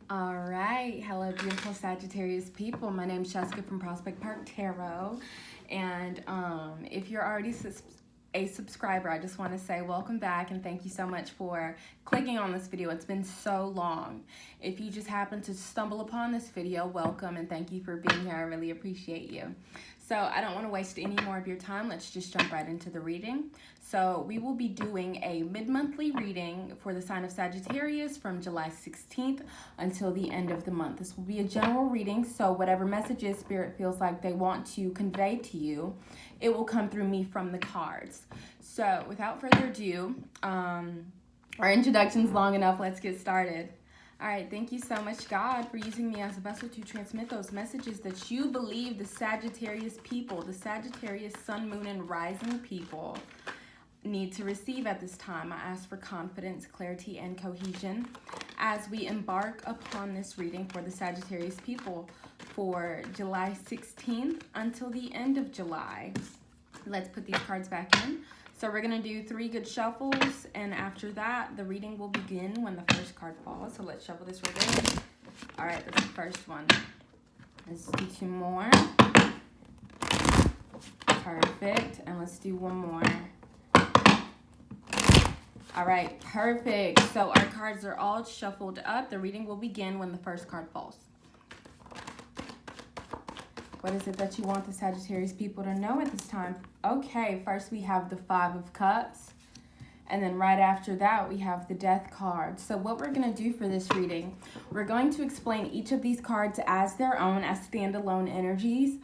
All right. Hello, beautiful Sagittarius people. My name is Jessica from Prospect Park Tarot. And if you're already a subscriber, I just want to say welcome back and thank you so much for clicking on this video. It's been so long. If you just happen to stumble upon this video, welcome and thank you for being here. I really appreciate you. So I don't want to waste any more of your time. Let's just jump right into the reading. So we will be doing a mid-monthly reading for the sign of Sagittarius from July 16th until the end of the month. This will be a general reading, so whatever messages Spirit feels like they want to convey to you, it will come through me from the cards. So without further ado, our introduction's long enough. Let's get started. All right, thank you so much, God, for using me as a vessel to transmit those messages that you believe the Sagittarius people, the Sagittarius sun, moon, and rising people need to receive at this time. I ask for confidence, clarity, and cohesion as we embark upon this reading for the Sagittarius people for July 16th until the end of July. Let's put these cards back in. So we're going to do 3 good shuffles, and after that, the reading will begin when the first card falls. So let's shuffle this right in. All right, that's the first one. Let's do 2 more. Perfect. And let's do 1 more. All right, perfect. So our cards are all shuffled up. The reading will begin when the first card falls. What is it that you want the Sagittarius people to know at this time? Okay, first we have the 5 of Cups. And then right after that, we have the Death card. So what we're going to do for this reading, we're going to explain each of these cards as their own, as standalone energies.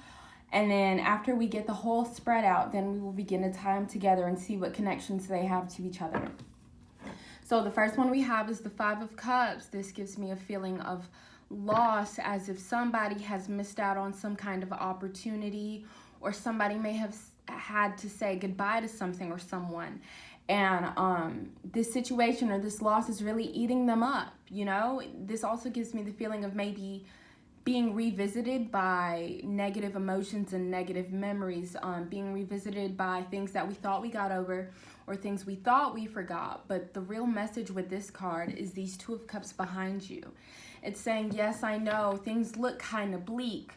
And then after we get the whole spread out, then we will begin to tie them together and see what connections they have to each other. So the first one we have is the 5 of Cups. This gives me a feeling of loss, as if somebody has missed out on some kind of opportunity, or somebody may have had to say goodbye to something or someone. And this situation or this loss is really eating them up, you know? This also gives me the feeling of maybe being revisited by negative emotions and negative memories, being revisited by things that we thought we got over or things we thought we forgot. But the real message with this card is these 2 of Cups behind you. It's saying, yes, I know things look kind of bleak,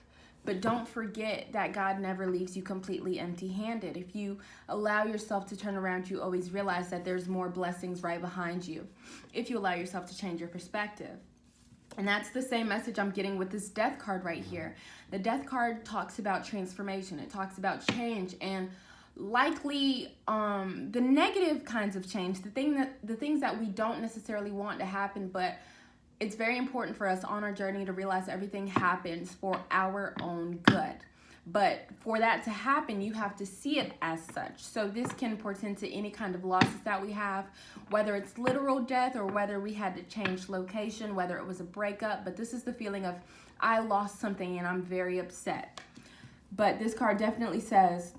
but don't forget that God never leaves you completely empty-handed. If you allow yourself to turn around, you always realize that there's more blessings right behind you if you allow yourself to change your perspective. And that's the same message I'm getting with this Death card right here. The Death card talks about transformation. It talks about change and likely the negative kinds of change, the things that we don't necessarily want to happen, but it's very important for us on our journey to realize everything happens for our own good. But for that to happen, you have to see it as such. So this can portend to any kind of losses that we have, whether it's literal death or whether we had to change location, whether it was a breakup. But this is the feeling of, I lost something and I'm very upset. But this card definitely says,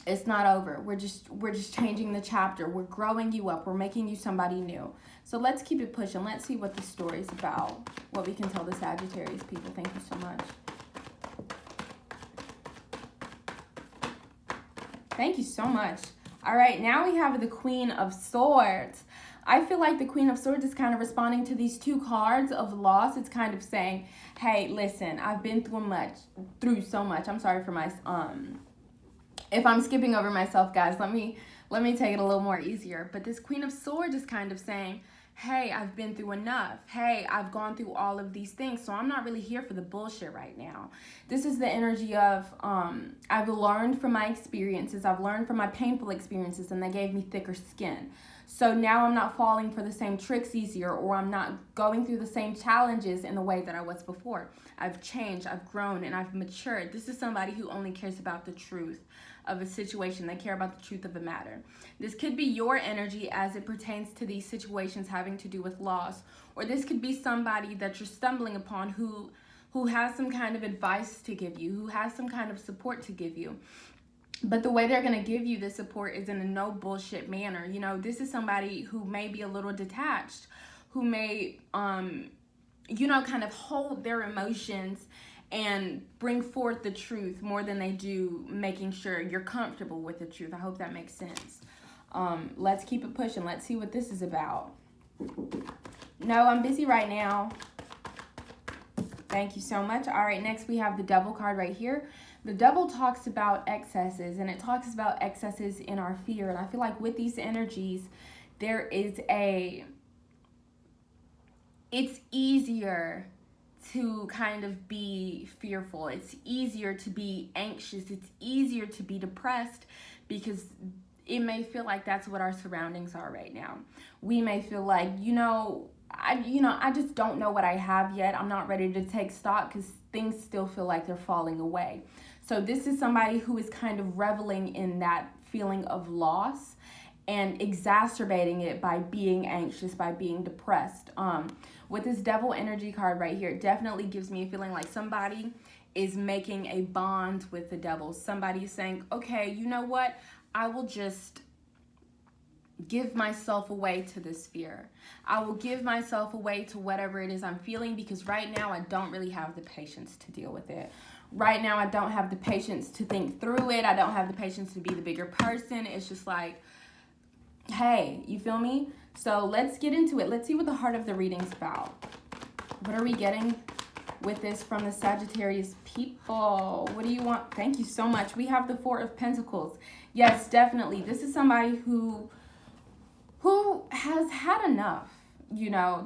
it's not over. We're just changing the chapter. We're growing you up. We're making you somebody new. So let's keep it pushing. Let's see what the story's about. What we can tell the Sagittarius people. Thank you so much. Thank you so much. All right, now we have the Queen of Swords. I feel like the Queen of Swords is kind of responding to these 2 cards of loss. It's kind of saying, hey, listen, I've been through so much. I'm sorry for my if I'm skipping over myself, guys, let me take it a little more easier. But this Queen of Swords is kind of saying, hey, I've been through enough. Hey, I've gone through all of these things, so I'm not really here for the bullshit right now. This is the energy of, I've learned from my experiences. I've learned from my painful experiences, and they gave me thicker skin. So now I'm not falling for the same tricks easier, or I'm not going through the same challenges in the way that I was before. I've changed, I've grown, and I've matured. This is somebody who only cares about the truth of a situation. They care about the truth of the matter. This could be your energy as it pertains to these situations having to do with loss, or this could be somebody that you're stumbling upon who has some kind of advice to give you, who has some kind of support to give you. But the way they're going to give you the support is in a no bullshit manner. You know, this is somebody who may be a little detached, who may, you know, kind of hold their emotions and bring forth the truth more than they do making sure you're comfortable with the truth. I hope that makes sense. Let's keep it pushing. Let's see what this is about. No, I'm busy right now. Thank you so much. All right, next we have the Devil card right here. The Devil talks about excesses, and it talks about excesses in our fear. And I feel like with these energies, there is it's easier to kind of be fearful. It's easier to be anxious. It's easier to be depressed because it may feel like that's what our surroundings are right now. We may feel like, I just don't know what I have yet. I'm not ready to take stock because things still feel like they're falling away. So this is somebody who is kind of reveling in that feeling of loss and exacerbating it by being anxious, by being depressed. With this Devil energy card right here, it definitely gives me a feeling like somebody is making a bond with the Devil. Somebody is saying, okay, you know what? I will just give myself away to this fear. I will give myself away to whatever it is I'm feeling because right now I don't really have the patience to deal with it. Right now I don't have the patience to think through it. I don't have the patience to be the bigger person. It's just like, hey, you feel me? So let's get into it. Let's see what the heart of the reading's about. What are we getting with this from the Sagittarius people? What do you want? Thank you so much. We have the Four of Pentacles. Yes, definitely. This is somebody who has had enough.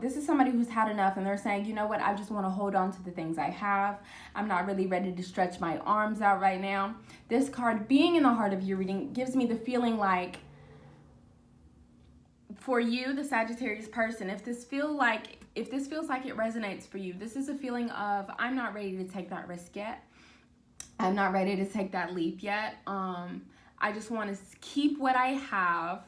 This is somebody who's had enough and they're saying, you know what, I just want to hold on to the things I have. I'm not really ready to stretch my arms out right now. This card being in the heart of your reading gives me the feeling like for you, the Sagittarius person, if this feels like it resonates for you, this is a feeling of I'm not ready to take that risk yet. I'm not ready to take that leap yet. I just want to keep what I have.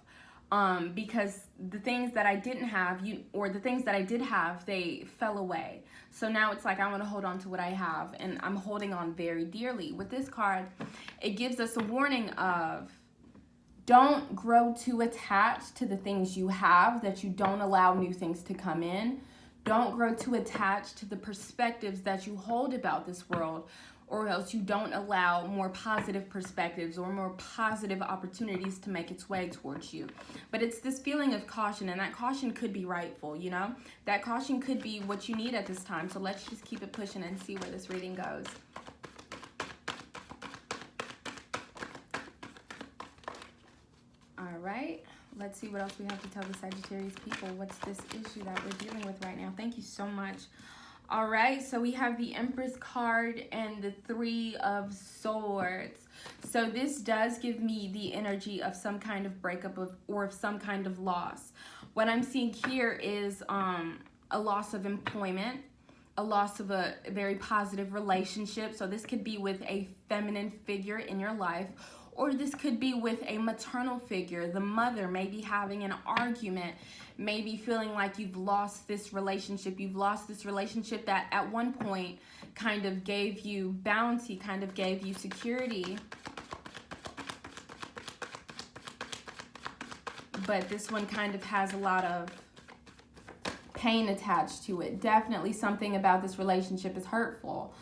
Because the things that I didn't have, the things that I did have, they fell away. So now it's like I want to hold on to what I have, and I'm holding on very dearly. With this card, it gives us a warning of don't grow too attached to the things you have that you don't allow new things to come in. Don't grow too attached to the perspectives that you hold about this world, or else you don't allow more positive perspectives or more positive opportunities to make its way towards you. But it's this feeling of caution, and that caution could be rightful, That caution could be what you need at this time. So let's just keep it pushing and see where this reading goes. All right. Let's see what else we have to tell the Sagittarius people. What's this issue that we're dealing with right now? Thank you so much. All right, so we have the Empress card and the Three of Swords. So this does give me the energy of some kind of breakup or of some kind of loss. What I'm seeing here is a loss of employment, a loss of a very positive relationship. So this could be with a feminine figure in your life, or this could be with a maternal figure. The mother may be having an argument, maybe feeling like you've lost this relationship. You've lost this relationship that at one point kind of gave you bounty, kind of gave you security. But this one kind of has a lot of pain attached to it. Definitely something about this relationship is hurtful.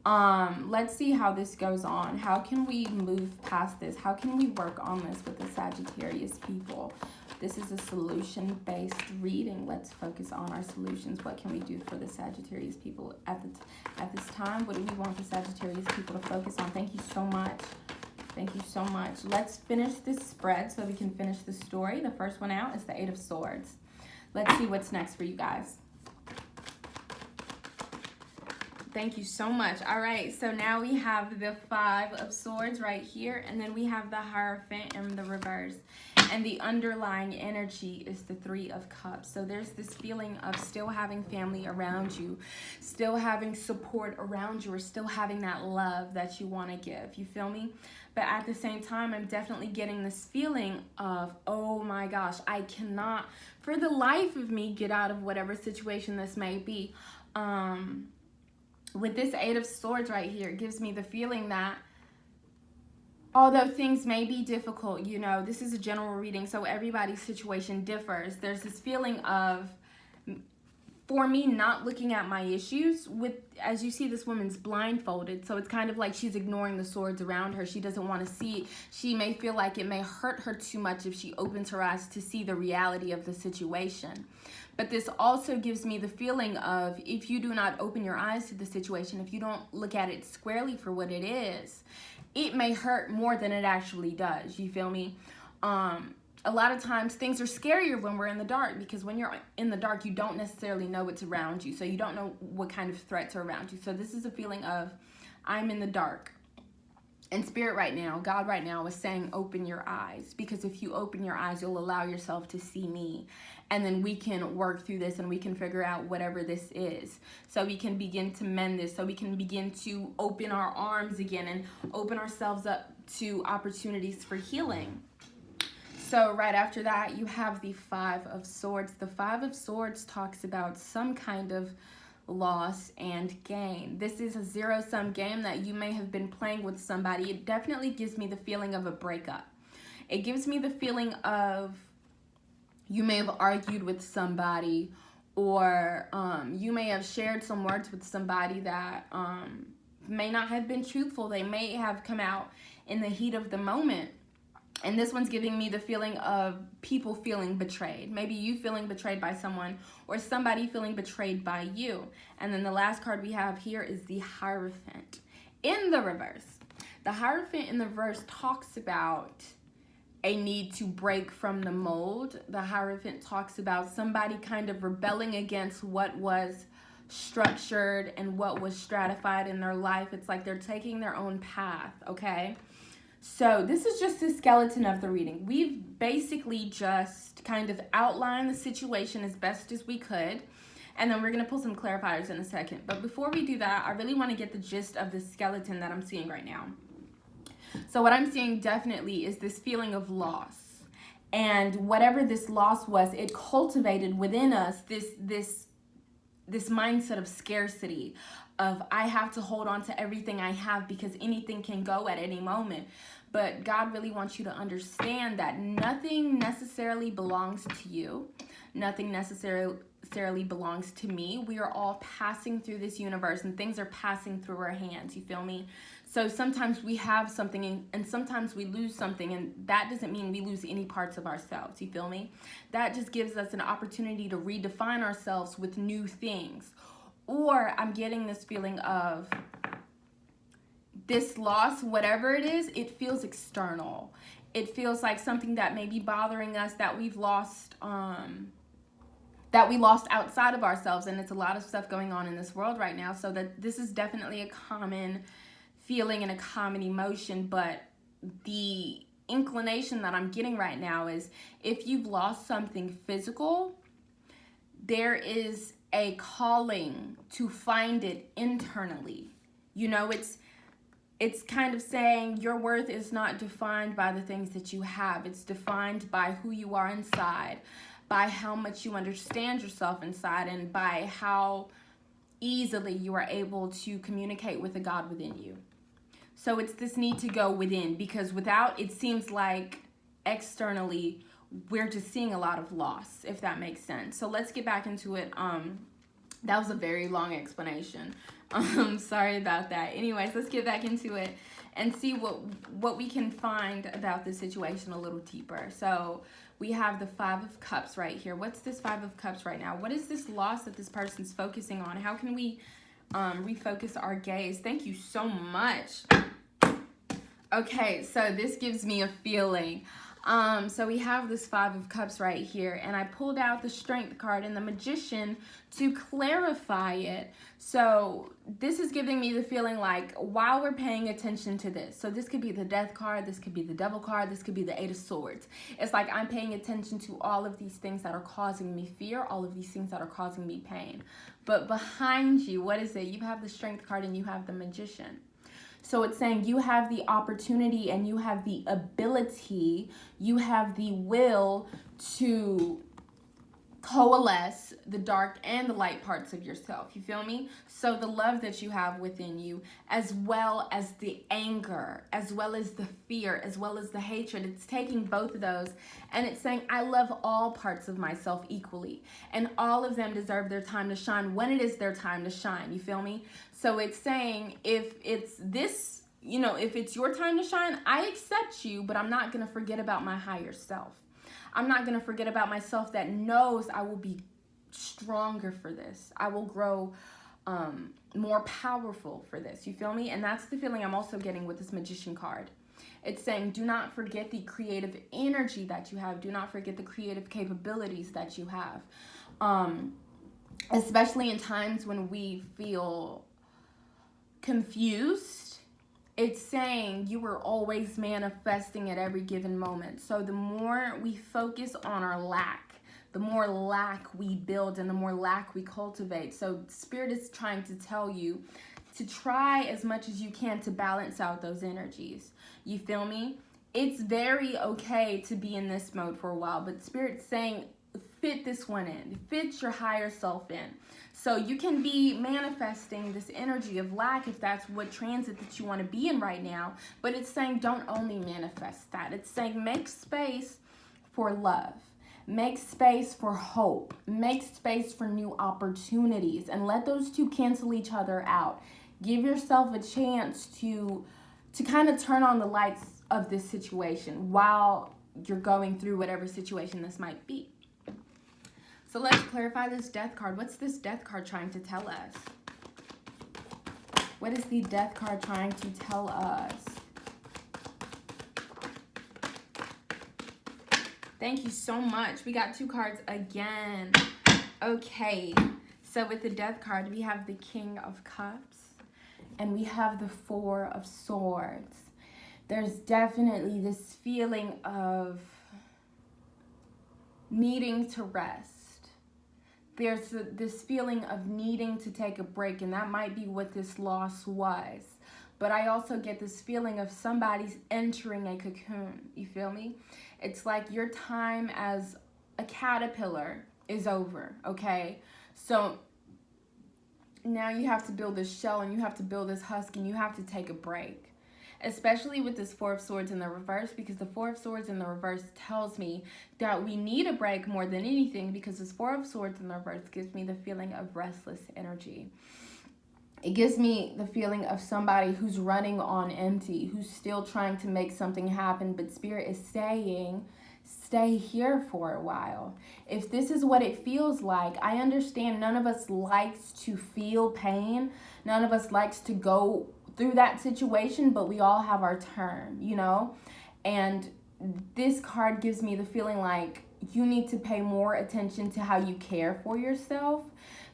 Let's see how this goes on. How can we move past this? How can we work on this with the Sagittarius people? This is a solution-based reading. Let's focus on our solutions. What can we do for the Sagittarius people at this time? What do we want the Sagittarius people to focus on? Thank you so much. Thank you so much. Let's finish this spread so we can finish the story. The first one out is the Eight of Swords. Let's see what's next for you guys. Thank you so much. All right, so now we have the Five of Swords right here, and then we have the Hierophant in the reverse. And the underlying energy is the Three of Cups. So there's this feeling of still having family around you, still having support around you, or still having that love that you want to give. You feel me? But at the same time, I'm definitely getting this feeling of, oh my gosh, I cannot, for the life of me, get out of whatever situation this may be. With this Eight of Swords right here, it gives me the feeling that although things may be difficult, this is a general reading, so everybody's situation differs. There's this feeling of for me not looking at my issues with, as you see, this woman's blindfolded, so it's kind of like she's ignoring the swords around her. She doesn't want to see. She may feel like it may hurt her too much if she opens her eyes to see the reality of the situation. But this also gives me the feeling of, if you do not open your eyes to the situation, if you don't look at it squarely for what it is, it may hurt more than it actually does. You feel me? A lot of times things are scarier when we're in the dark, because when you're in the dark, you don't necessarily know what's around you. So you don't know what kind of threats are around you. So this is a feeling of, I'm in the dark. And Spirit right now, God right now is saying, open your eyes. Because if you open your eyes, you'll allow yourself to see me. And then we can work through this and we can figure out whatever this is. So we can begin to mend this. So we can begin to open our arms again and open ourselves up to opportunities for healing. So right after that, you have the Five of Swords. The Five of Swords talks about some kind of loss and gain. This is a zero-sum game that you may have been playing with somebody. It definitely gives me the feeling of a breakup. It gives me the feeling of you may have argued with somebody, or you may have shared some words with somebody that may not have been truthful. They may have come out in the heat of the moment. And this one's giving me the feeling of people feeling betrayed. Maybe you feeling betrayed by someone, or somebody feeling betrayed by you. And then the last card we have here is the Hierophant in the reverse. The Hierophant in the reverse talks about a need to break from the mold. The Hierophant talks about somebody kind of rebelling against what was structured and what was stratified in their life. It's like they're taking their own path, okay? So this is just the skeleton of the reading. We've basically just kind of outlined the situation as best as we could. And then we're going to pull some clarifiers in a second. But before we do that, I really want to get the gist of the skeleton that I'm seeing right now. So what I'm seeing definitely is this feeling of loss. And whatever this loss was, it cultivated within us this mindset of scarcity, of I have to hold on to everything I have because anything can go at any moment. But God really wants you to understand that nothing necessarily belongs to you. Nothing necessarily belongs to me. We are all passing through this universe and things are passing through our hands. You feel me? So sometimes we have something and sometimes we lose something, and that doesn't mean we lose any parts of ourselves. You feel me? That just gives us an opportunity to redefine ourselves with new things. Or I'm getting this feeling of this loss, whatever it is, it feels external. It feels like something that may be bothering us that we've lost, that we lost outside of ourselves. And it's a lot of stuff going on in this world right now. So that this is definitely a common feeling and a common emotion. But the inclination that I'm getting right now is, if you've lost something physical, there is a calling to find it internally. You know, it's kind of saying your worth is not defined by the things that you have. It's defined by who you are inside, by how much you understand yourself inside, and by how easily you are able to communicate with the God within you. So it's this need to go within, because without, it seems like externally we're just seeing a lot of loss, if that makes sense. So let's get back into it. That was a very long explanation. Sorry about that. Anyways, let's get back into it and see what we can find about this situation a little deeper. So we have the Five of Cups right here. What's this Five of Cups right now? What is this loss that this person's focusing on? How can we refocus our gaze? Thank you so much. Okay, so this gives me a feeling. So we have this Five of Cups right here, and I pulled out the Strength card and the Magician to clarify it. So this is giving me the feeling like, while we're paying attention to this, so this could be the Death card, this could be the Devil card, this could be the Eight of Swords. It's like I'm paying attention to all of these things that are causing me fear, all of these things that are causing me pain. But behind you, what is it? You have the Strength card and you have the Magician. So it's saying you have the opportunity and you have the ability, you have the will to coalesce the dark and the light parts of yourself. You feel me? So the love that you have within you, as well as the anger, as well as the fear, as well as the hatred, it's taking both of those and it's saying, I love all parts of myself equally, and all of them deserve their time to shine when it is their time to shine. You feel me? So it's saying, if it's this, you know, if it's your time to shine, I accept you, but I'm not going to forget about my higher self. I'm not going to forget about myself that knows I will be stronger for this. I will grow more powerful for this. You feel me? And that's the feeling I'm also getting with this Magician card. It's saying, do not forget the creative energy that you have. Do not forget the creative capabilities that you have. Especially in times when we feel confused. It's saying you are always manifesting at every given moment. So the more we focus on our lack, the more lack we build and the more lack we cultivate. So Spirit is trying to tell you to try as much as you can to balance out those energies. You feel me? It's very okay to be in this mode for a while, but Spirit's saying fit this one in. Fit your higher self in. So you can be manifesting this energy of lack if that's what transit that you want to be in right now. But it's saying don't only manifest that. It's saying make space for love. Make space for hope. Make space for new opportunities. And let those two cancel each other out. Give yourself a chance to kind of turn on the lights of this situation while you're going through whatever situation this might be. So let's clarify this Death card. What's this Death card trying to tell us? What is the Death card trying to tell us? Thank you so much. We got 2 cards again. Okay. So with the Death card, we have the King of Cups and we have the Four of Swords. There's definitely this feeling of needing to rest. There's this feeling of needing to take a break, and that might be what this loss was. But I also get this feeling of somebody's entering a cocoon. You feel me? It's like your time as a caterpillar is over, okay? So now you have to build this shell, and you have to build this husk, and you have to take a break. Especially with this Four of Swords in the reverse, because the Four of Swords in the reverse tells me that we need a break more than anything, because this Four of Swords in the reverse gives me the feeling of restless energy. It gives me the feeling of somebody who's running on empty, who's still trying to make something happen, but Spirit is saying, stay here for a while. If this is what it feels like, I understand none of us likes to feel pain. None of us likes to go through that situation, but we all have our turn, you know? And this card gives me the feeling like you need to pay more attention to how you care for yourself,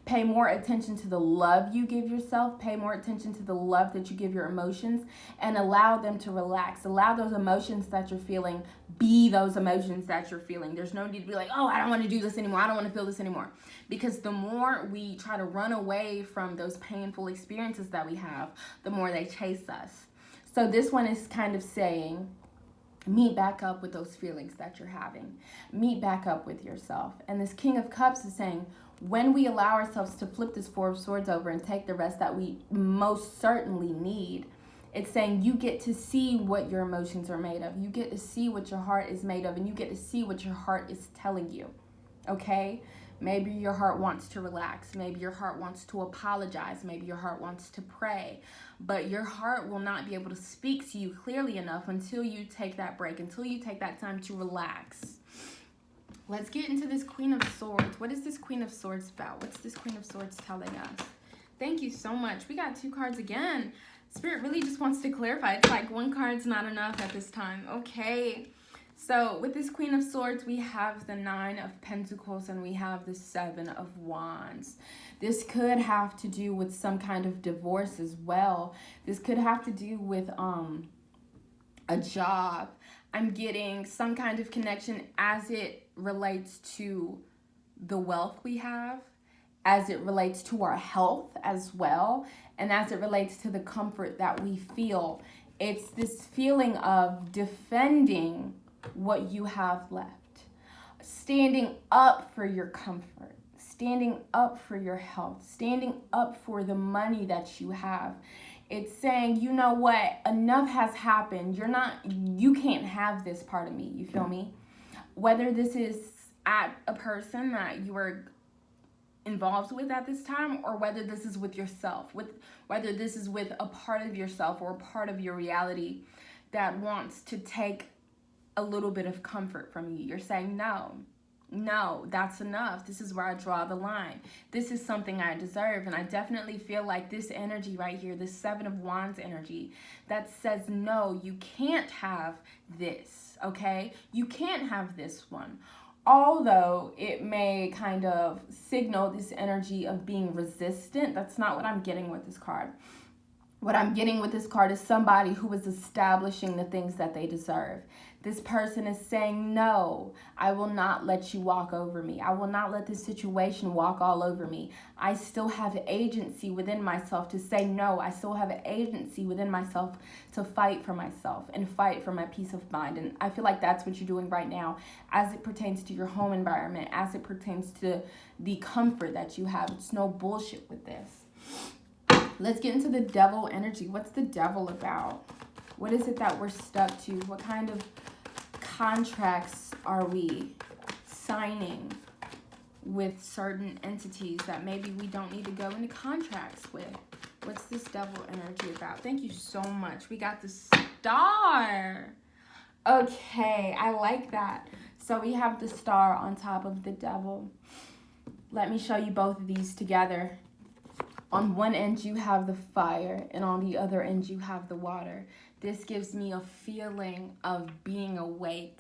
pay more attention to the love you give yourself, pay more attention to the love that you give your emotions, and allow them to relax. Allow those emotions that you're feeling be those emotions that you're feeling. There's no need to be like, oh, I don't want to do this anymore. I don't want to feel this anymore. Because the more we try to run away from those painful experiences that we have, the more they chase us. So this one is kind of saying, meet back up with those feelings that you're having. Meet back up with yourself. And this King of Cups is saying, when we allow ourselves to flip this Four of Swords over and take the rest that we most certainly need, it's saying you get to see what your emotions are made of. You get to see what your heart is made of, and you get to see what your heart is telling you, okay? Maybe your heart wants to relax. Maybe your heart wants to apologize. Maybe your heart wants to pray. But your heart will not be able to speak to you clearly enough until you take that break, until you take that time to relax. Let's get into this Queen of Swords. What is this Queen of Swords about? What's this Queen of Swords telling us? Thank you so much. We got 2 cards again. Spirit really just wants to clarify. It's like 1 card's not enough at this time. Okay. So with this Queen of Swords, we have the 9 of Pentacles and we have the 7 of Wands. This could have to do with some kind of divorce as well. This could have to do with a job. I'm getting some kind of connection as it relates to the wealth we have, as it relates to our health as well, and as it relates to the comfort that we feel. It's this feeling of defending what you have left, standing up for your comfort, standing up for your health, standing up for the money that you have. It's saying, you know what, enough has happened. You can't have this part of me, you feel me? Whether this is at a person that you are involved with at this time, or whether this is with yourself, whether this is with a part of yourself or a part of your reality that wants to take a little bit of comfort from you. You're saying, no, that's enough. This is where I draw the line. This is something I deserve. And I definitely feel like this energy right here, this Seven of Wands energy, that says, no, you can't have this, okay? You can't have this one. Although it may kind of signal this energy of being resistant, that's not what I'm getting with this card. What I'm getting with this card is somebody who is establishing the things that they deserve. This person is saying, no, I will not let you walk over me. I will not let this situation walk all over me. I still have agency within myself to say no. I still have agency within myself to fight for myself and fight for my peace of mind. And I feel like that's what you're doing right now as it pertains to your home environment, as it pertains to the comfort that you have. It's no bullshit with this. Let's get into the devil energy. What's the devil about? What is it that we're stuck to? What kind of contracts are we signing with certain entities that maybe we don't need to go into contracts with? What's this devil energy about? Thank you so much. We got the star. Okay, I like that. So we have the star on top of the devil. Let me show you both of these together. On one end, you have the fire, and on the other end, you have the water. This gives me a feeling of being awake.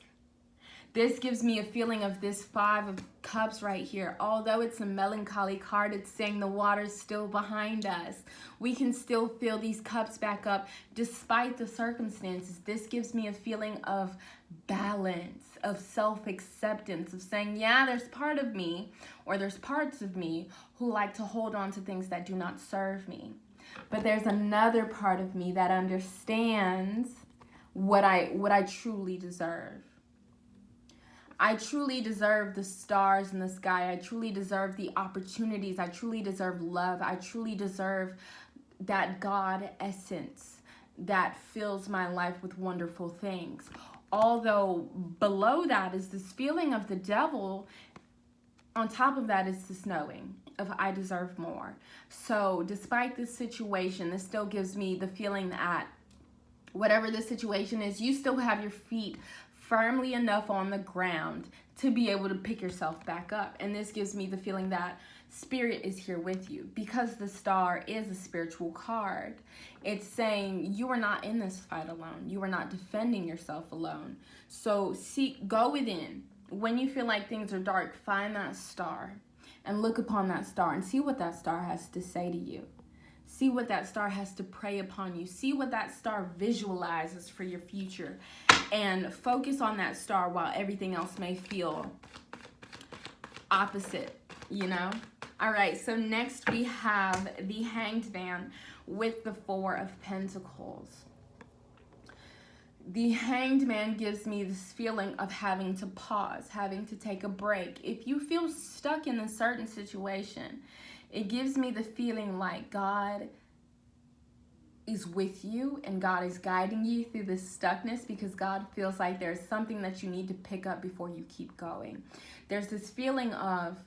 This gives me a feeling of this Five of Cups right here. Although it's a melancholy card, it's saying the water's still behind us. We can still fill these cups back up despite the circumstances. This gives me a feeling of balance, of self-acceptance, of saying, yeah, there's part of me, or there's parts of me who like to hold on to things that do not serve me. But there's another part of me that understands what I truly deserve. I truly deserve the stars in the sky. I truly deserve the opportunities. I truly deserve love. I truly deserve that God essence that fills my life with wonderful things. Although below that is this feeling of the devil, on top of that is this knowing of I deserve more. So despite this situation, this still gives me the feeling that whatever the situation is, you still have your feet firmly enough on the ground to be able to pick yourself back up. And this gives me the feeling that spirit is here with you, because the star is a spiritual card. It's saying you are not in this fight alone. You are not defending yourself alone. So go within. When you feel like things are dark, find that star and look upon that star and see what that star has to say to you. See what that star has to pray upon you. See what that star visualizes for your future. And focus on that star while everything else may feel opposite, you know? All right, so next we have the Hanged Man with the Four of Pentacles. The Hanged Man gives me this feeling of having to pause, having to take a break. If you feel stuck in a certain situation, it gives me the feeling like God is with you and God is guiding you through this stuckness, because God feels like there's something that you need to pick up before you keep going. There's this feeling of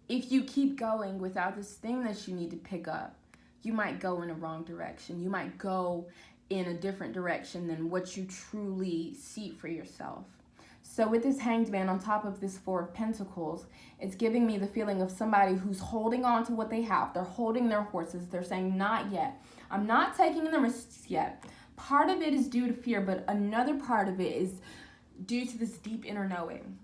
if you keep going without this thing that you need to pick up, you might go in a wrong direction. You might go in a different direction than what you truly see for yourself. So with this Hanged Man on top of this Four of Pentacles, it's giving me the feeling of somebody who's holding on to what they have. They're holding their horses. They're saying, not yet. I'm not taking the risks yet. Part of it is due to fear, but another part of it is due to this deep inner knowing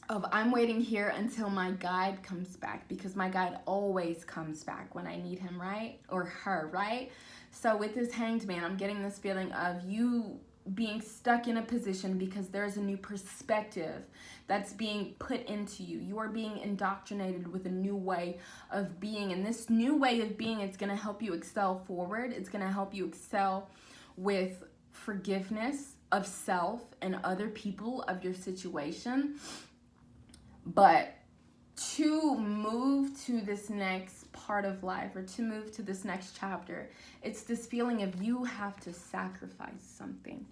of I'm waiting here until my guide comes back, because my guide always comes back when I need him, right? Or her, right? So with this Hanged Man, I'm getting this feeling of you being stuck in a position because there's a new perspective that's being put into you. You are being indoctrinated with a new way of being. And this new way of being, it's going to help you excel forward. It's going to help you excel with forgiveness of self and other people, of your situation. But to move to this next part of life, or to move to this next chapter, it's this feeling of you have to sacrifice something.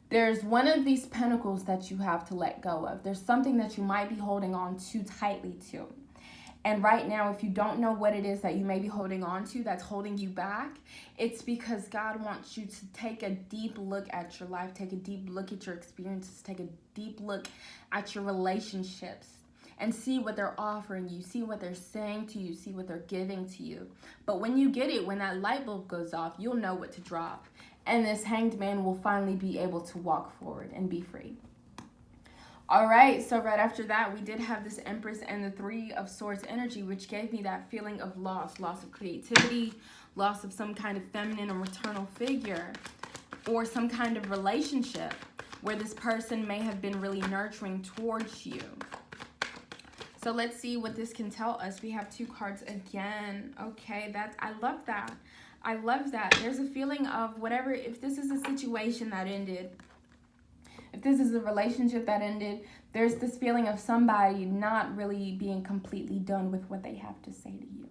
There's one of these pentacles that you have to let go of. There's something that you might be holding on too tightly to. And right now, if you don't know what it is that you may be holding on to that's holding you back, it's because God wants you to take a deep look at your life, take a deep look at your experiences, take a deep look at your relationships, and see what they're offering you, see what they're saying to you, see what they're giving to you. But when you get it, when that light bulb goes off, you'll know what to drop. And this Hanged Man will finally be able to walk forward and be free. All right, so right after that, we did have this Empress and the Three of Swords energy, which gave me that feeling of loss of creativity, loss of some kind of feminine or maternal figure, or some kind of relationship where this person may have been really nurturing towards you. So let's see what this can tell us. We have 2 cards again. Okay, I love that. I love that. There's a feeling of whatever, if this is a situation that ended, if this is a relationship that ended, there's this feeling of somebody not really being completely done with what they have to say to you.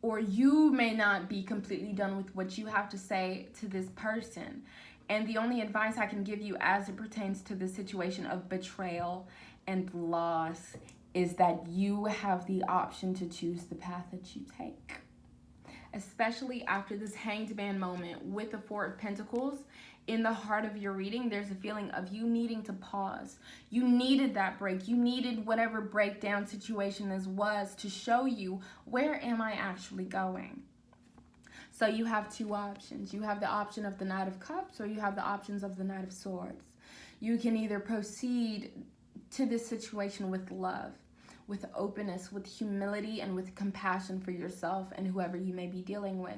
Or you may not be completely done with what you have to say to this person. And the only advice I can give you as it pertains to the situation of betrayal and loss is that you have the option to choose the path that you take. Especially after this Hanged Man moment with the Four of Pentacles, in the heart of your reading, there's a feeling of you needing to pause. You needed that break. You needed whatever breakdown situation this was to show you, where am I actually going? So you have 2 options. You have the option of the Knight of Cups, or you have the options of the Knight of Swords. You can either proceed to this situation with love, with openness, with humility, and with compassion for yourself and whoever you may be dealing with.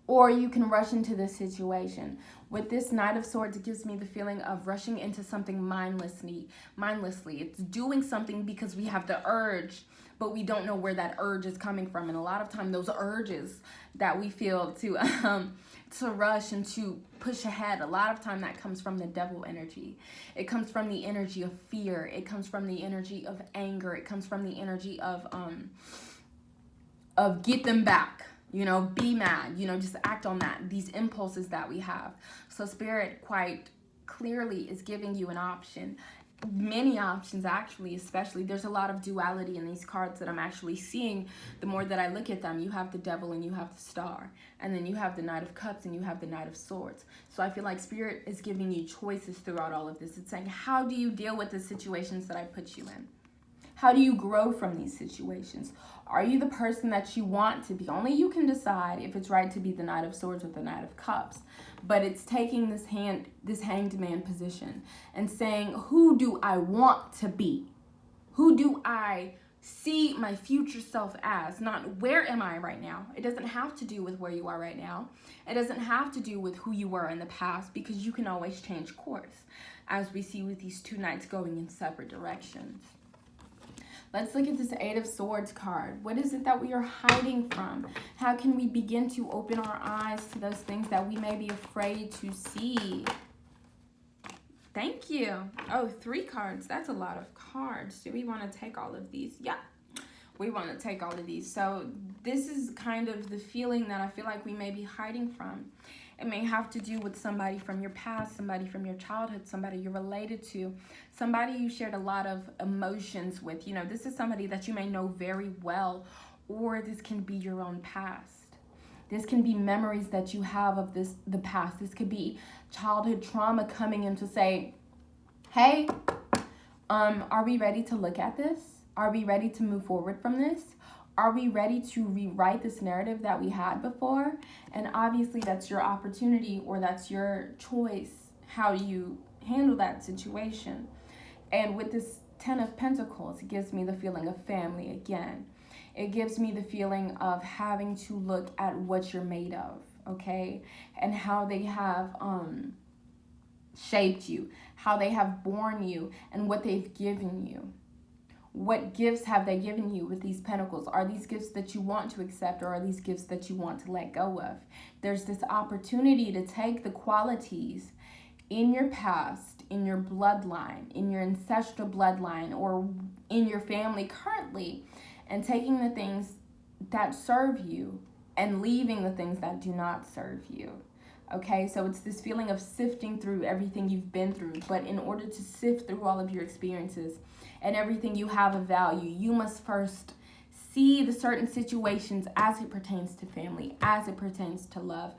Or you can rush into this situation. With this Knight of Swords, it gives me the feeling of rushing into something mindlessly. It's doing something because we have the urge, but we don't know where that urge is coming from. And a lot of time, those urges that we feel to rush and to push ahead, a lot of time that comes from the devil energy. It comes from the energy of fear. It comes from the energy of anger. It comes from the energy of get them back. You know, be mad, just act on that, these impulses that we have. So Spirit quite clearly is giving you an option, many options actually, especially. There's a lot of duality in these cards that I'm actually seeing. The more that I look at them, you have the Devil and you have the Star, and then you have the Knight of Cups and you have the Knight of Swords. So I feel like Spirit is giving you choices throughout all of this. It's saying, how do you deal with the situations that I put you in? How do you grow from these situations? Are you the person that you want to be? Only you can decide if it's right to be the Knight of Swords or the Knight of Cups. But it's taking this Hanged Man position and saying, who do I want to be? Who do I see my future self as? Not where am I right now? It doesn't have to do with where you are right now. It doesn't have to do with who you were in the past, because you can always change course, as we see with these 2 knights going in separate directions. Let's look at this 8 of Swords card. What is it that we are hiding from? How can we begin to open our eyes to those things that we may be afraid to see? Thank you. Oh, 3 cards. That's a lot of cards. Do we want to take all of these? Yeah, we want to take all of these. So this is kind of the feeling that I feel like we may be hiding from. It may have to do with somebody from your past, somebody from your childhood, somebody you're related to, somebody you shared a lot of emotions with. This is somebody that you may know very well, or this can be your own past. This can be memories that you have of the past. This could be childhood trauma coming in to say, hey, are we ready to look at this? Are we ready to move forward from this? Are we ready to rewrite this narrative that we had before? And obviously that's your opportunity, or that's your choice, how you handle that situation. And with this 10 of Pentacles, it gives me the feeling of family again. It gives me the feeling of having to look at what you're made of, okay? And how they have shaped you, how they have born you, and what they've given you. What gifts have they given you with these pentacles? Are these gifts that you want to accept, or are these gifts that you want to let go of? There's this opportunity to take the qualities in your past, in your bloodline, in your ancestral bloodline, or in your family currently, and taking the things that serve you and leaving the things that do not serve you. Okay, so it's this feeling of sifting through everything you've been through. But in order to sift through all of your experiences and everything you have of value, you must first see the certain situations as it pertains to family, as it pertains to love,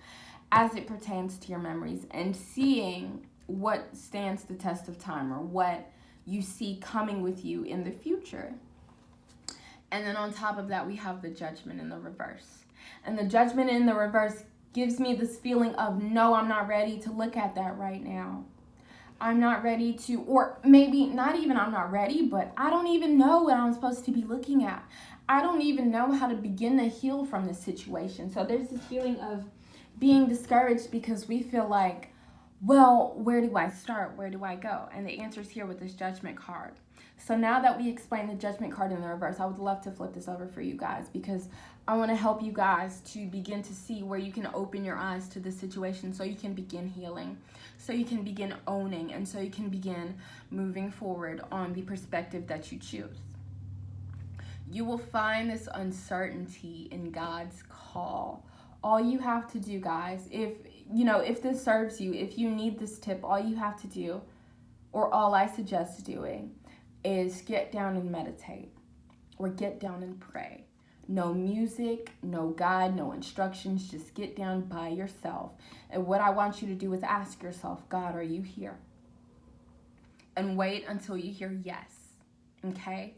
as it pertains to your memories, and seeing what stands the test of time or what you see coming with you in the future. And then on top of that, we have the Judgment in the reverse. And the Judgment in the reverse gives me this feeling of, no, I'm not ready to look at that right now. I'm not ready to, or maybe not even I'm not ready, but I don't even know what I'm supposed to be looking at. I don't even know how to begin to heal from this situation. So there's this feeling of being discouraged because we feel like, well, where do I start? Where do I go? And the answer is here with this Judgment card. So now that we explained the Judgment card in the reverse, I would love to flip this over for you guys, because I want to help you guys to begin to see where you can open your eyes to the situation so you can begin healing, so you can begin owning, and so you can begin moving forward on the perspective that you choose. You will find this uncertainty in God's call. All you have to do, guys, if this serves you, if you need this tip, all you have to do, or all I suggest doing, is get down and meditate, or get down and pray. No music, no guide, no instructions, just get down by yourself. And what I want you to do is ask yourself, God, are you here? And wait until you hear yes, okay?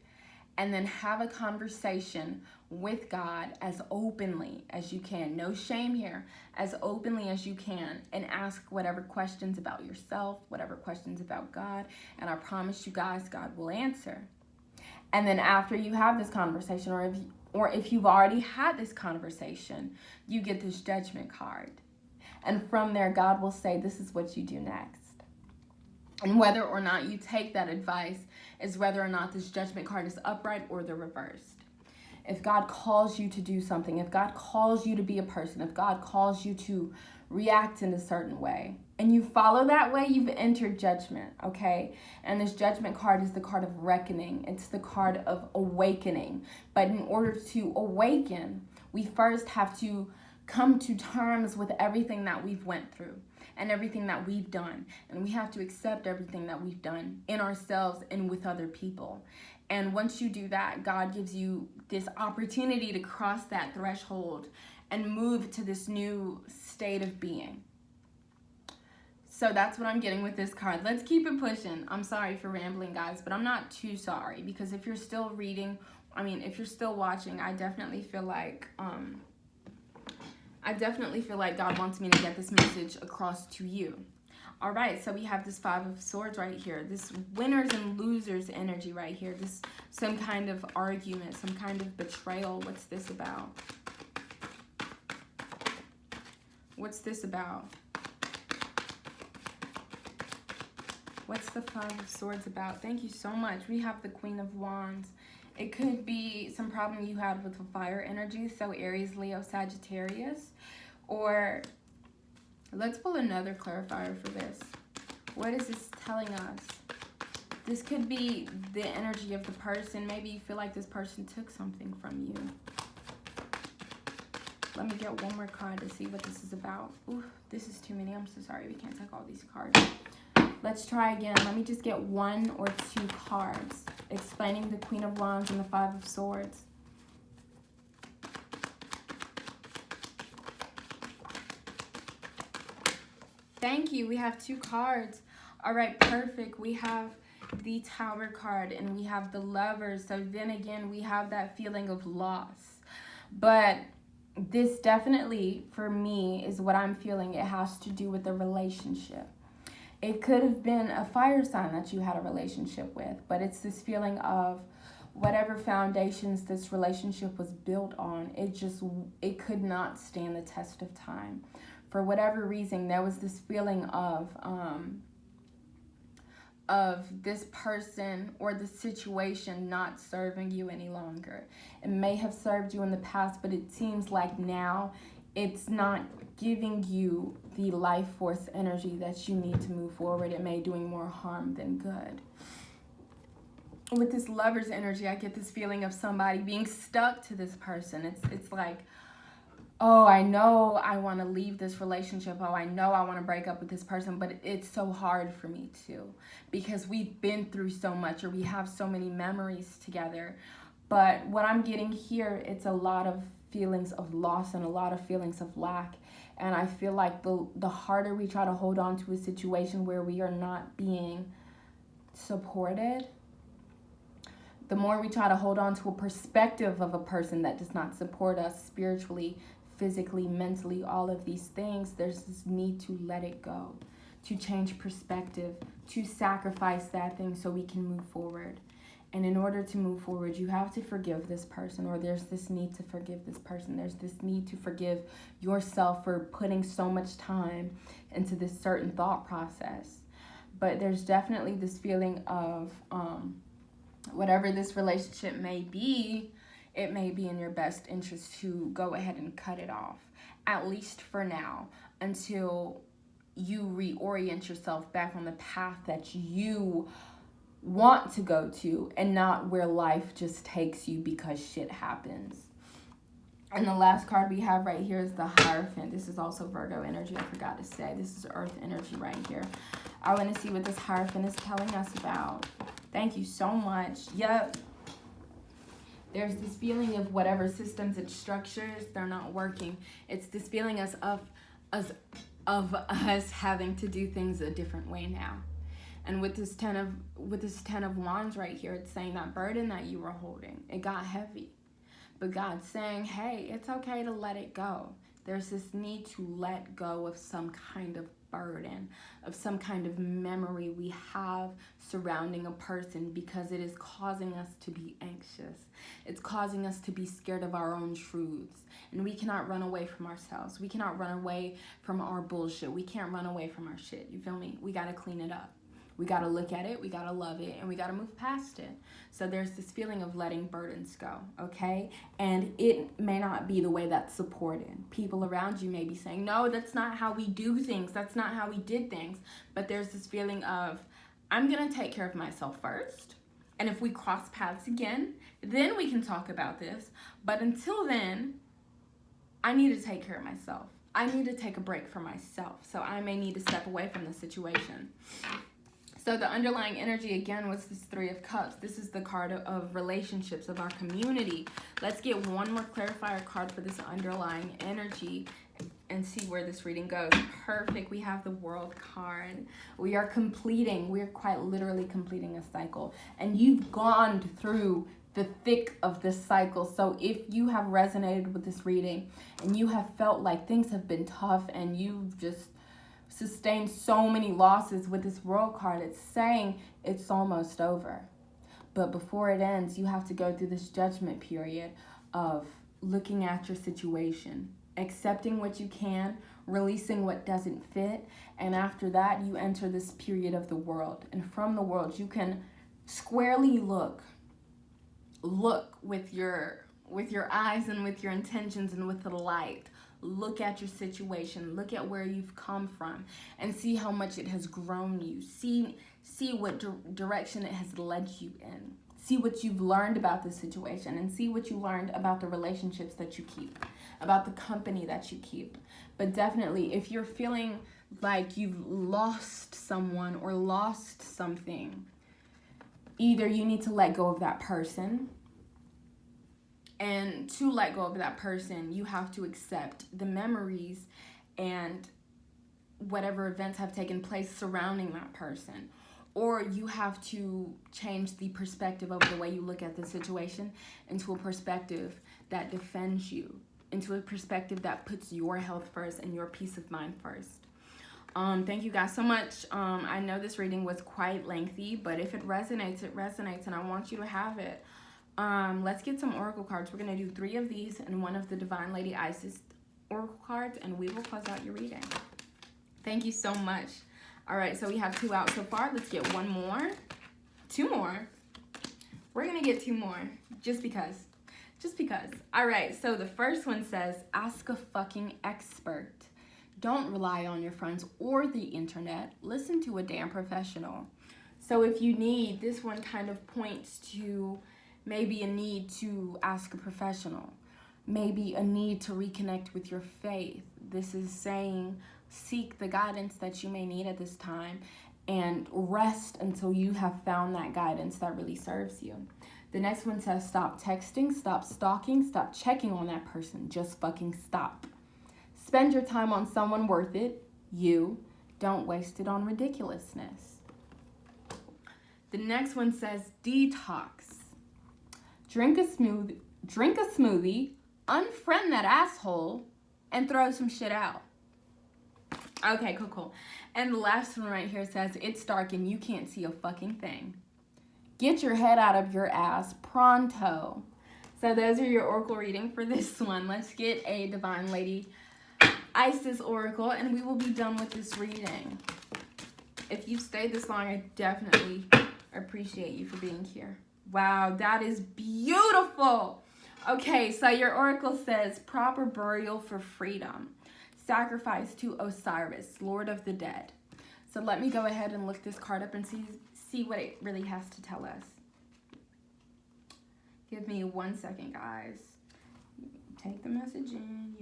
And then have a conversation with God as openly as you can. No shame here. As openly as you can. And ask whatever questions about yourself, whatever questions about God. And I promise you guys, God will answer. And then after you have this conversation, or if you've already had this conversation, you get this Judgment card. And from there, God will say, this is what you do next. And whether or not you take that advice is whether or not this Judgment card is upright or the reversed. If God calls you to do something, if God calls you to be a person, if God calls you to react in a certain way, and you follow that way, you've entered Judgment, okay? And this Judgment card is the card of reckoning. It's the card of awakening. But in order to awaken, we first have to come to terms with everything that we've went through and everything that we've done. And we have to accept everything that we've done in ourselves and with other people. And once you do that, God gives you this opportunity to cross that threshold and move to this new state of being. So that's what I'm getting with this card. Let's keep it pushing. I'm sorry for rambling, guys, but I'm not too sorry, because if you're still reading, if you're still watching, I definitely feel like God wants me to get this message across to you. All right, so we have this Five of Swords right here. This winners and losers energy right here. This some kind of argument, some kind of betrayal. What's this about? What's this about? What's the Five of Swords about? Thank you so much. We have the Queen of Wands. It could be some problem you had with the fire energy, so Aries, Leo, Sagittarius. Or let's pull another clarifier for this. What is this telling us? This could be the energy of the person. Maybe you feel like this person took something from you. Let me get one more card to see what this is about. Ooh, this is too many. I'm so sorry. We can't take all these cards. Let's try again. Let me just get one or two cards explaining the Queen of Wands and the Five of Swords. Thank you. We have two cards. All right, perfect. We have the Tower card and we have the Lovers. So then again, we have that feeling of loss. But this definitely, for me, is what I'm feeling. It has to do with the relationship. It could have been a fire sign that you had a relationship with, but it's this feeling of whatever foundations this relationship was built on, it could not stand the test of time. For whatever reason, there was this feeling of this person or the situation not serving you any longer. It may have served you in the past, but it seems like now it's not giving you the life force energy that you need to move forward. It may be doing more harm than good. With this Lover's energy, I get this feeling of somebody being stuck to this person. It's like, oh, I know I want to leave this relationship. Oh, I know I want to break up with this person, but it's so hard for me to, because we've been through so much, or we have so many memories together. But what I'm getting here, it's a lot of feelings of loss and a lot of feelings of lack. And I feel like the harder we try to hold on to a situation where we are not being supported, the more we try to hold on to a perspective of a person that does not support us spiritually, physically, mentally, all of these things, there's this need to let it go, to change perspective, to sacrifice that thing so we can move forward. And in order to move forward, you have to forgive this person, or there's this need to forgive this person. There's this need to forgive yourself for putting so much time into this certain thought process. But there's definitely this feeling of whatever this relationship may be, it may be in your best interest to go ahead and cut it off, at least for now, until you reorient yourself back on the path that you want to go to, and not where life just takes you because shit happens. And the last card we have right here is the Hierophant. This is also Virgo energy, I forgot to say. This is Earth energy right here. I want to see what this Hierophant is telling us about. Thank you so much. Yep. There's this feeling of whatever systems and structures, they're not working. It's this feeling of us having to do things a different way now. And with this ten of Wands right here, it's saying that burden that you were holding, it got heavy. But God's saying, hey, it's okay to let it go. There's this need to let go of some kind of burden, of some kind of memory we have surrounding a person, because it is causing us to be anxious. It's causing us to be scared of our own truths. And we cannot run away from ourselves. We cannot run away from our bullshit. We can't run away from our shit. You feel me? We got to clean it up. We got to look at it, we got to love it, and we got to move past it. So there's this feeling of letting burdens go, okay? And it may not be the way that's supported. People around you may be saying, no, that's not how we do things. That's not how we did things. But there's this feeling of, I'm going to take care of myself first. And if we cross paths again, then we can talk about this. But until then, I need to take care of myself. I need to take a break for myself. So I may need to step away from the situation. So the underlying energy, again, was this Three of Cups. This is the card of relationships, of our community. Let's get one more clarifier card for this underlying energy and see where this reading goes. Perfect. We have the World card. We are quite literally completing a cycle. And you've gone through the thick of this cycle. So if you have resonated with this reading and you have felt like things have been tough and you've just sustained so many losses with this World card, it's saying it's almost over. But before it ends, you have to go through this judgment period of looking at your situation, accepting what you can, releasing what doesn't fit, and after that, you enter this period of the World. And from the World, you can squarely look with your eyes and with your intentions and with the light. Look at your situation, look at where you've come from, and see how much it has grown you. See what direction it has led you in. See what you've learned about the situation, and see what you learned about the relationships that you keep, about the company that you keep. But definitely, if you're feeling like you've lost someone or lost something, either you need to let go of that person. And to let go of that person, you have to accept the memories and whatever events have taken place surrounding that person. Or you have to change the perspective of the way you look at the situation into a perspective that defends you, into a perspective that puts your health first and your peace of mind first. Thank you guys so much. I know this reading was quite lengthy, but if it resonates, and I want you to have it. Let's get some oracle cards. We're going to do 3 of these and 1 of the Divine Lady Isis oracle cards, and we will close out your reading. Thank you so much. All right, so we have 2 out so far. Let's get 1 more. 2 more. We're going to get 2 more just because. Just because. All right, so the first one says, ask a fucking expert. Don't rely on your friends or the internet. Listen to a damn professional. So if you need, this one kind of points to maybe a need to ask a professional. Maybe a need to reconnect with your faith. This is saying seek the guidance that you may need at this time and rest until you have found that guidance that really serves you. The next one says stop texting, stop stalking, stop checking on that person. Just fucking stop. Spend your time on someone worth it. You. Don't waste it on ridiculousness. The next one says detox. Drink a smoothie, unfriend that asshole, and throw some shit out. Okay, cool. And the last one right here says, it's dark and you can't see a fucking thing. Get your head out of your ass pronto. So those are your oracle reading for this one. Let's get a Divine Lady Isis oracle and we will be done with this reading. If you've stayed this long, I definitely appreciate you for being here. Wow, that is beautiful. Okay, so your oracle says proper burial for freedom. Sacrifice to Osiris, Lord of the Dead. So let me go ahead and look this card up and see what it really has to tell us. Give me 1 second, guys. Take the message in,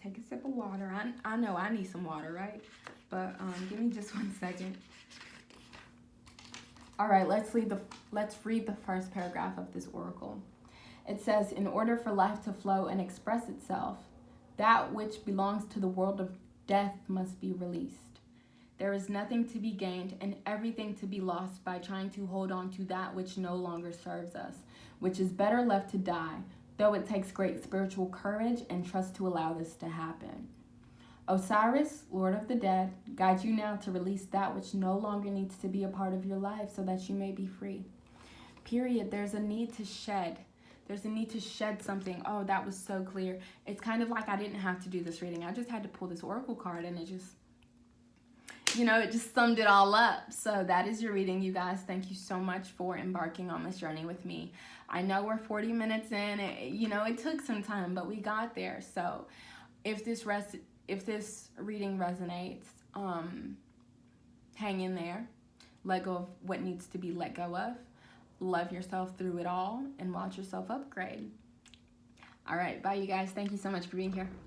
take a sip of water. I know I need some water, right? But give me just 1 second. All right, let's read the first paragraph of this oracle. It says, in order for life to flow and express itself, that which belongs to the world of death must be released. There is nothing to be gained and everything to be lost by trying to hold on to that which no longer serves us, which is better left to die, though it takes great spiritual courage and trust to allow this to happen. Osiris, Lord of the Dead, guide you now to release that which no longer needs to be a part of your life so that you may be free. Period. There's a need to shed. There's a need to shed something. Oh, that was so clear. It's kind of like I didn't have to do this reading. I just had to pull this oracle card and it just, it just summed it all up. So that is your reading, you guys. Thank you so much for embarking on this journey with me. I know we're 40 minutes in. It took some time, but we got there. So if this reading resonates, hang in there. Let go of what needs to be let go of. Love yourself through it all and watch yourself upgrade. All right, bye, you guys. Thank you so much for being here.